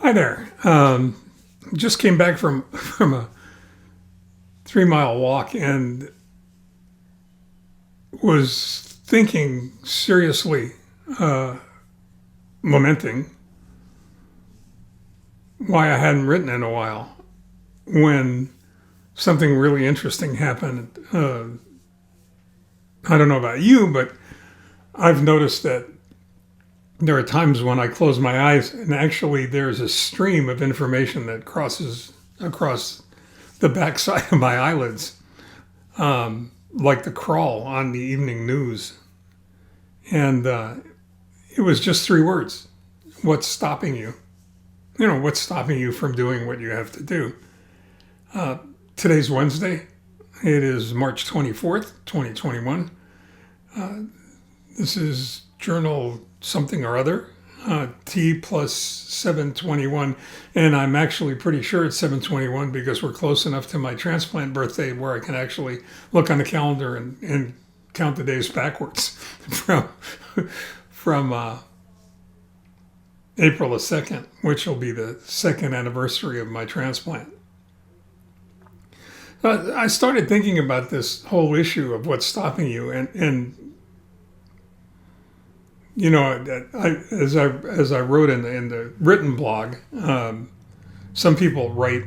Hi there. Just came back from a 3 mile walk and was thinking seriously, lamenting why I hadn't written in a while when something really interesting happened. I don't know about you, but I've noticed that there are times when I close my eyes and actually there's a stream of information that crosses across the backside of my eyelids, like the crawl on the evening news. And it was just 3 words. What's stopping you? What's stopping you from doing what you have to do? Today's Wednesday. It is March 24th, 2021. This is journal something or other, T+721. And I'm actually pretty sure it's 721 because we're close enough to my transplant birthday where I can actually look on the calendar and count the days backwards from April the 2nd, which will be the second anniversary of my transplant. I started thinking about this whole issue of what's stopping you, and as I wrote in the written blog, some people write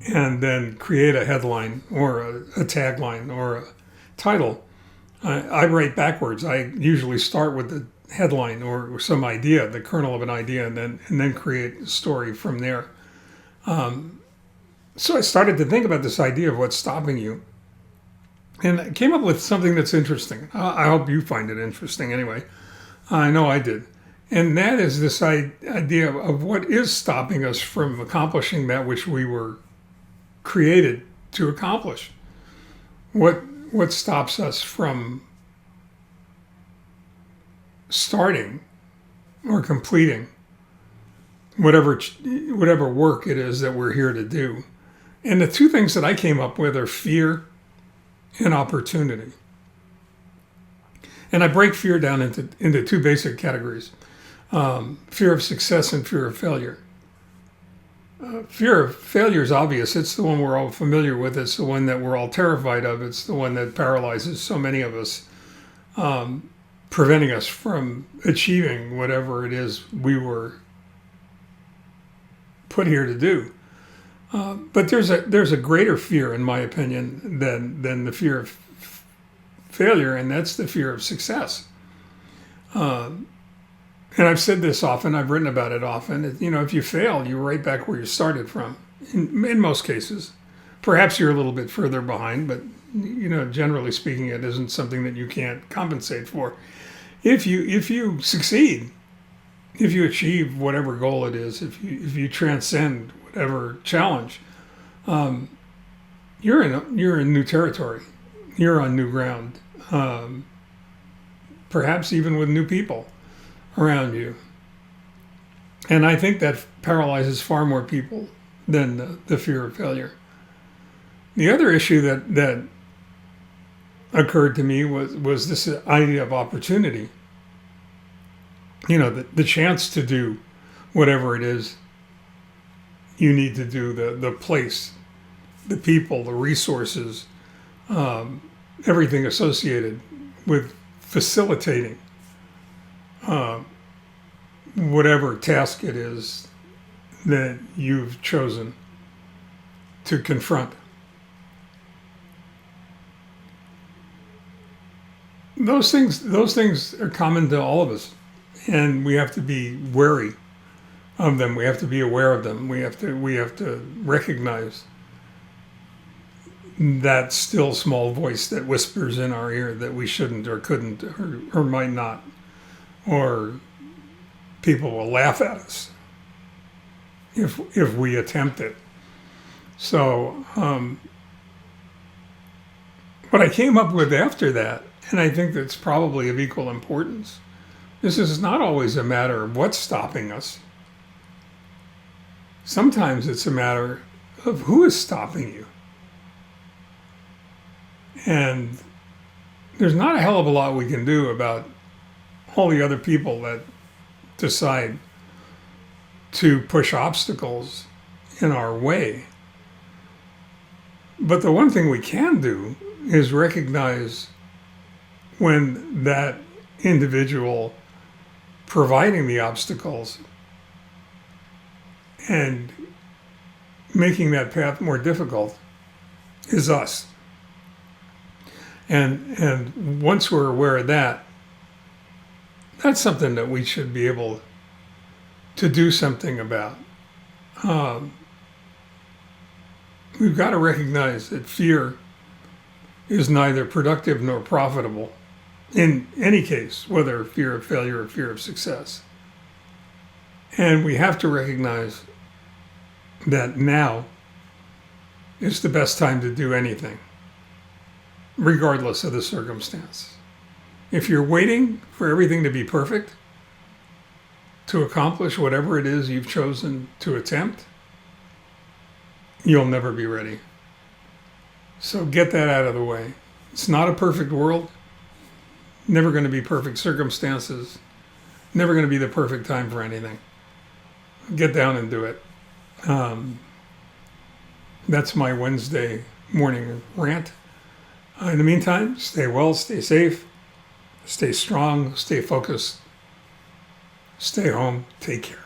and then create a headline or a tagline or a title. I write backwards. I usually start with the headline or some idea, the kernel of an idea, and then create a story from there. So I started to think about this idea of what's stopping you. And I came up with something that's interesting. I hope you find it interesting anyway. I know I did. And that is this idea of what is stopping us from accomplishing that which we were created to accomplish. What stops us from starting or completing whatever work it is that we're here to do. And the two things that I came up with are fear and opportunity. And I break fear down into two basic categories: fear of success and fear of failure. Fear of failure is obvious. It's the one we're all familiar with. It's the one that we're all terrified of. It's the one that paralyzes so many of us, preventing us from achieving whatever it is we were put here to do. But there's a greater fear, in my opinion, than the fear of failure, and that's the fear of success. And I've said this often. I've written about it often. If you fail, you're right back where you started from. In most cases, perhaps you're a little bit further behind, but generally speaking, it isn't something that you can't compensate for. If you succeed, if you achieve whatever goal it is, if you transcend whatever challenge, you're in new territory. You're on new ground, perhaps even with new people around you. And I think that paralyzes far more people than the fear of failure. The other issue that occurred to me was this idea of opportunity. The chance to do whatever it is you need to do, the place, the people, the resources, everything associated with facilitating whatever task it is that you've chosen to confront. Those things are common to all of us, and we have to be wary of them. We have to be aware of them. We have to recognize that still small voice that whispers in our ear that we shouldn't or couldn't or might not, or people will laugh at us if we attempt it. So what I came up with after that, and I think that's probably of equal importance, this is not always a matter of what's stopping us. Sometimes it's a matter of who is stopping you. And there's not a hell of a lot we can do about all the other people that decide to push obstacles in our way. But the one thing we can do is recognize when that individual providing the obstacles and making that path more difficult is us. And once we're aware of that, that's something that we should be able to do something about. We've got to recognize that fear is neither productive nor profitable in any case, whether fear of failure or fear of success. And we have to recognize that now is the best time to do anything, regardless of the circumstance. If you're waiting for everything to be perfect to accomplish whatever it is you've chosen to attempt, you'll never be ready. So get that out of the way. It's not a perfect world, never going to be perfect circumstances, never going to be the perfect time for anything. Get down and do it. That's my Wednesday morning rant. In the meantime, stay well, stay safe, stay strong, stay focused, stay home, take care.